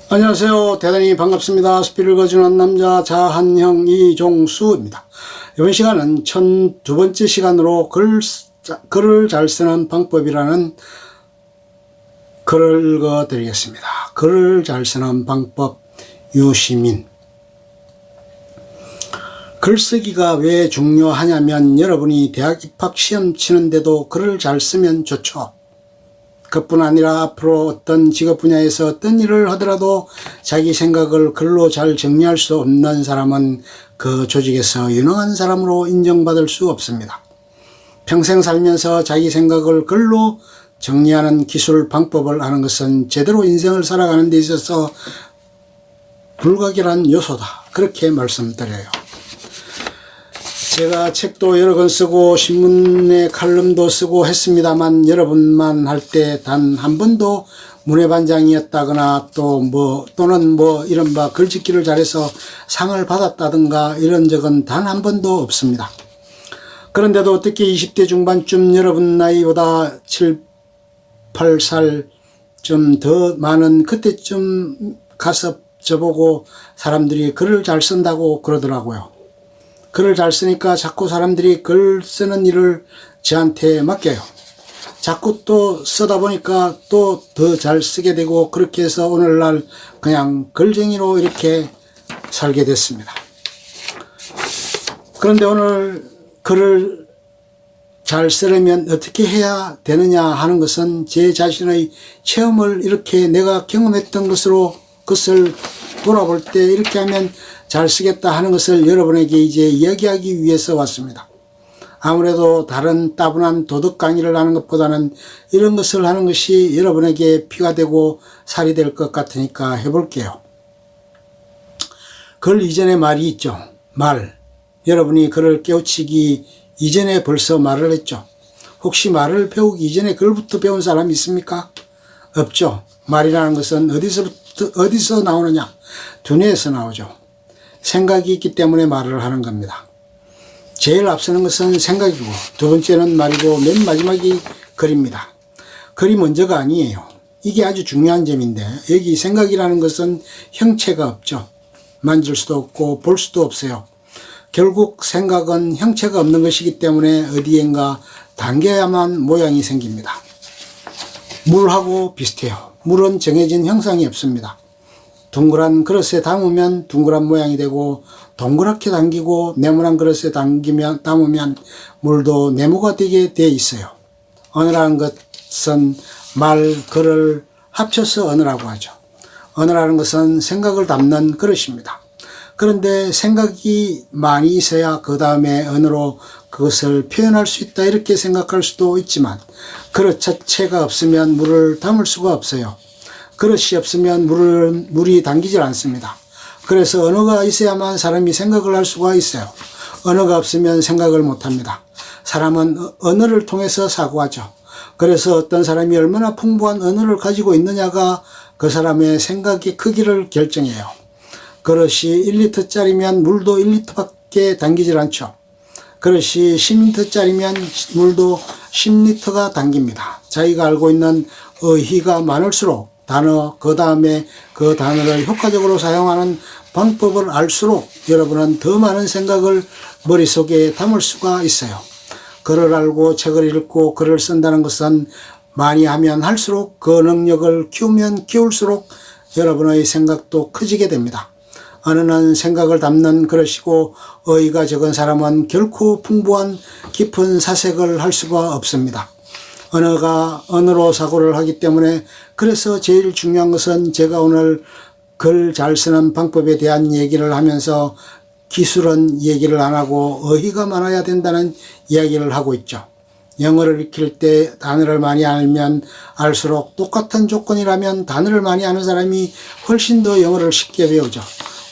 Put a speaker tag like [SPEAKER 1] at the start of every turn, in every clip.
[SPEAKER 1] 안녕하세요. 대단히 반갑습니다. 스피를 거주는 남자 자한형 이종수입니다. 이번 시간은 1002번째 시간으로 글을 잘 쓰는 방법이라는 글을 읽어드리겠습니다. 글을 잘 쓰는 방법 유시민. 글쓰기가 왜 중요하냐면 여러분이 대학 입학 시험 치는데도 글을 잘 쓰면 좋죠. 그뿐 아니라 앞으로 어떤 직업 분야에서 어떤 일을 하더라도 자기 생각을 글로 잘 정리할 수 없는 사람은 그 조직에서 유능한 사람으로 인정받을 수 없습니다. 평생 살면서 자기 생각을 글로 정리하는 기술 방법을 아는 것은 제대로 인생을 살아가는 데 있어서 불가결한 요소다. 그렇게 말씀드려요. 제가 책도 여러 권 쓰고 신문에 칼럼도 쓰고 했습니다만 여러분만 할 때 단 한 번도 문외반장이었다거나 또는 이른바 글짓기를 잘해서 상을 받았다든가 이런 적은 단 한 번도 없습니다. 그런데도 어떻게 20대 중반쯤 여러분 나이보다 7, 8살 좀 더 많은 그때쯤 가서 저보고 사람들이 글을 잘 쓴다고 그러더라고요. 글을 잘 쓰니까 자꾸 사람들이 글 쓰는 일을 저한테 맡겨요. 자꾸 또 쓰다 보니까 또 더 잘 쓰게 되고 그렇게 해서 오늘날 그냥 글쟁이로 이렇게 살게 됐습니다. 그런데 오늘 글을 잘 쓰려면 어떻게 해야 되느냐 하는 것은 제 자신의 체험을 이렇게 내가 경험했던 것을 돌아볼 때 이렇게 하면 잘 쓰겠다 하는 것을 여러분에게 이제 이야기하기 위해서 왔습니다. 아무래도 다른 따분한 도덕 강의를 하는 것보다는 이런 것을 하는 것이 여러분에게 피가 되고 살이 될 것 같으니까 해볼게요. 글 이전에 말이 있죠. 말. 여러분이 글을 깨우치기 이전에 벌써 말을 했죠. 혹시 말을 배우기 이전에 글부터 배운 사람이 있습니까? 없죠. 말이라는 것은 어디서 나오느냐? 두뇌에서 나오죠. 생각이 있기 때문에 말을 하는 겁니다. 제일 앞서는 것은 생각이고 두 번째는 말이고 맨 마지막이 글입니다. 글이 먼저가 아니에요. 이게 아주 중요한 점인데 여기 생각이라는 것은 형체가 없죠. 만질 수도 없고 볼 수도 없어요. 결국 생각은 형체가 없는 것이기 때문에 어디엔가 담겨야만 모양이 생깁니다. 물하고 비슷해요. 물은 정해진 형상이 없습니다. 둥그란 그릇에 담으면 둥그란 모양이 되고 동그랗게 당기고 네모난 그릇에 담으면 물도 네모가 되게 되어 있어요. 언어라는 것은 말, 글을 합쳐서 언어라고 하죠. 언어라는 것은 생각을 담는 그릇입니다. 그런데 생각이 많이 있어야 그 다음에 언어로 그것을 표현할 수 있다 이렇게 생각할 수도 있지만 그릇 자체가 없으면 물을 담을 수가 없어요. 그릇이 없으면 물이 담기질 않습니다. 그래서 언어가 있어야만 사람이 생각을 할 수가 있어요. 언어가 없으면 생각을 못합니다. 사람은 언어를 통해서 사고하죠. 그래서 어떤 사람이 얼마나 풍부한 언어를 가지고 있느냐가 그 사람의 생각의 크기를 결정해요. 그릇이 1리터짜리면 물도 1리터밖에 담기질 않죠. 그릇이 10리터짜리면 물도 10리터가 담깁니다. 자기가 알고 있는 어휘가 많을수록 그 다음에 그 단어를 효과적으로 사용하는 방법을 알수록 여러분은 더 많은 생각을 머릿속에 담을 수가 있어요. 글을 알고 책을 읽고 글을 쓴다는 것은 많이 하면 할수록 그 능력을 키우면 키울수록 여러분의 생각도 커지게 됩니다. 언어는 생각을 담는 그릇이고 어휘가 적은 사람은 결코 풍부한 깊은 사색을 할 수가 없습니다. 언어가 언어로 사고를 하기 때문에 그래서 제일 중요한 것은 제가 오늘 글 잘 쓰는 방법에 대한 얘기를 하면서 기술은 얘기를 안 하고 어휘가 많아야 된다는 이야기를 하고 있죠. 영어를 익힐 때 단어를 많이 알면 알수록 똑같은 조건이라면 단어를 많이 아는 사람이 훨씬 더 영어를 쉽게 배우죠.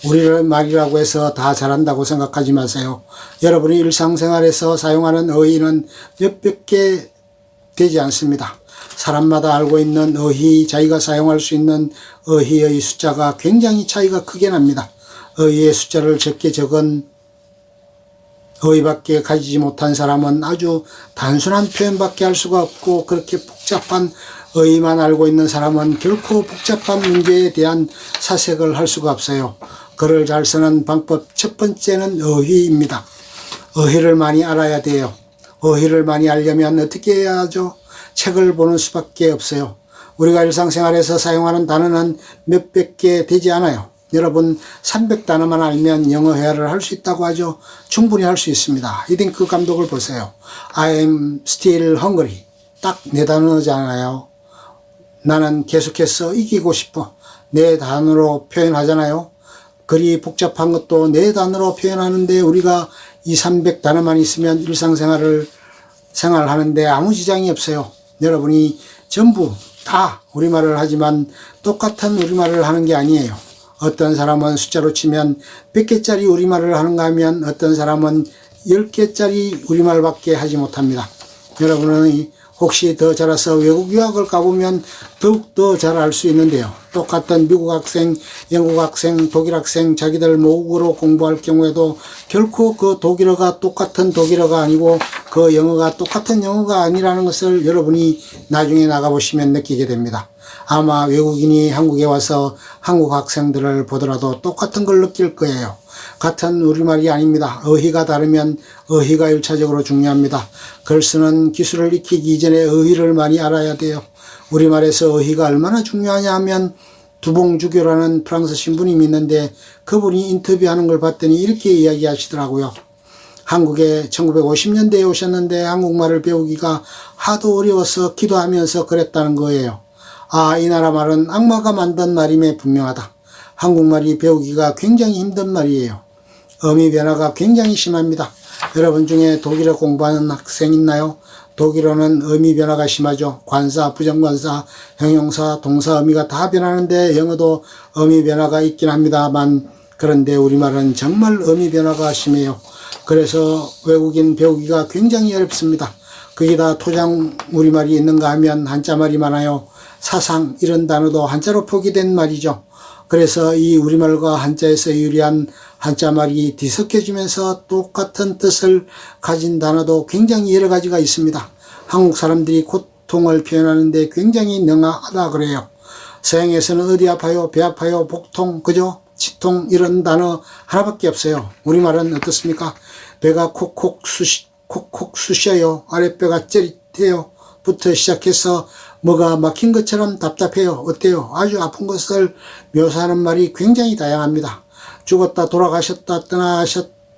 [SPEAKER 1] 우리를 말이라고 해서 다 잘한다고 생각하지 마세요. 여러분이 일상생활에서 사용하는 어휘는 몇백 개 되지 않습니다. 사람마다 알고 있는 어휘, 자기가 사용할 수 있는 어휘의 숫자가 굉장히 차이가 크게 납니다. 어휘의 숫자를 적게 적은 어휘밖에 가지지 못한 사람은 아주 단순한 표현밖에 할 수가 없고 그렇게 복잡한 의의만 알고 있는 사람은 결코 복잡한 문제에 대한 사색을 할 수가 없어요. 글을 잘 쓰는 방법 첫 번째는 어휘입니다. 어휘를 많이 알아야 돼요. 어휘를 많이 알려면 어떻게 해야 하죠? 책을 보는 수밖에 없어요. 우리가 일상생활에서 사용하는 단어는 몇백 개 되지 않아요. 여러분 300단어만 알면 영어 회화를 할 수 있다고 하죠. 충분히 할 수 있습니다. 히딩크 감독을 보세요. I am still hungry. 딱 네 단어잖아요. 나는 계속해서 이기고 싶어. 네 단어로 표현하잖아요. 글이 복잡한 것도 네 단어로 표현하는데 우리가 200~300단어만 있으면 생활하는데 아무 지장이 없어요. 여러분이 전부 다 우리말을 하지만 똑같은 우리말을 하는 게 아니에요. 어떤 사람은 숫자로 치면 100개짜리 우리말을 하는가 하면 어떤 사람은 10개짜리 우리말밖에 하지 못합니다. 여러분은 혹시 더 자라서 외국 유학을 가보면 더욱더 잘 알 수 있는데요. 똑같은 미국 학생, 영국 학생, 독일 학생 자기들 모국어로 공부할 경우에도 결코 그 독일어가 똑같은 독일어가 아니고 그 영어가 똑같은 영어가 아니라는 것을 여러분이 나중에 나가보시면 느끼게 됩니다. 아마 외국인이 한국에 와서 한국 학생들을 보더라도 똑같은 걸 느낄 거예요. 같은 우리말이 아닙니다. 어휘가 다르면 어휘가 1차적으로 중요합니다. 글 쓰는 기술을 익히기 이전에 어휘를 많이 알아야 돼요. 우리말에서 어휘가 얼마나 중요하냐 하면 두봉주교라는 프랑스 신부님이 있는데 그분이 인터뷰하는 걸 봤더니 이렇게 이야기하시더라고요. 한국에 1950년대에 오셨는데 한국말을 배우기가 하도 어려워서 기도하면서 그랬다는 거예요. 아, 이 나라 말은 악마가 만든 말임에 분명하다. 한국말이 배우기가 굉장히 힘든 말이에요. 어미 변화가 굉장히 심합니다. 여러분 중에 독일어 공부하는 학생 있나요? 독일어는 어미 변화가 심하죠. 관사, 부정관사, 형용사, 동사, 어미가 다 변하는데 영어도 어미 변화가 있긴 합니다만 그런데 우리말은 정말 어미 변화가 심해요. 그래서 외국인 배우기가 굉장히 어렵습니다. 거기다 토장 우리말이 있는가 하면 한자말이 많아요. 사상 이런 단어도 한자로 표기된 말이죠. 그래서 이 우리말과 한자에서 유리한 한자말이 뒤섞여지면서 똑같은 뜻을 가진 단어도 굉장히 여러 가지가 있습니다. 한국 사람들이 고통을 표현하는데 굉장히 능하다 그래요. 서양에서는 어디 아파요, 배 아파요, 복통, 그죠? 치통 이런 단어 하나밖에 없어요. 우리말은 어떻습니까? 배가 콕콕 쑤셔요. 아랫배가 찌릿해요. 부터 시작해서 뭐가 막힌 것처럼 답답해요. 어때요? 아주 아픈 것을 묘사하는 말이 굉장히 다양합니다. 죽었다, 돌아가셨다,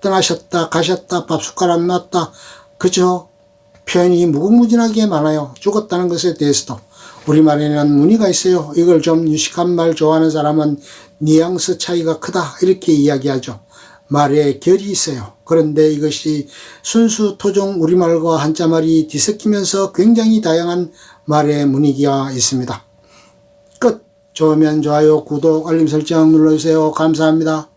[SPEAKER 1] 떠나셨다, 가셨다, 밥숟가락 놨다. 그죠? 표현이 무궁무진하게 많아요. 죽었다는 것에 대해서도. 우리말에는 무늬가 있어요. 이걸 좀 유식한 말 좋아하는 사람은 뉘앙스 차이가 크다 이렇게 이야기하죠. 말에 결이 있어요. 그런데 이것이 순수 토종 우리말과 한자말이 뒤섞이면서 굉장히 다양한 말의 무늬가 있습니다. 끝. 좋으면 좋아요, 구독, 알림 설정 눌러주세요. 감사합니다.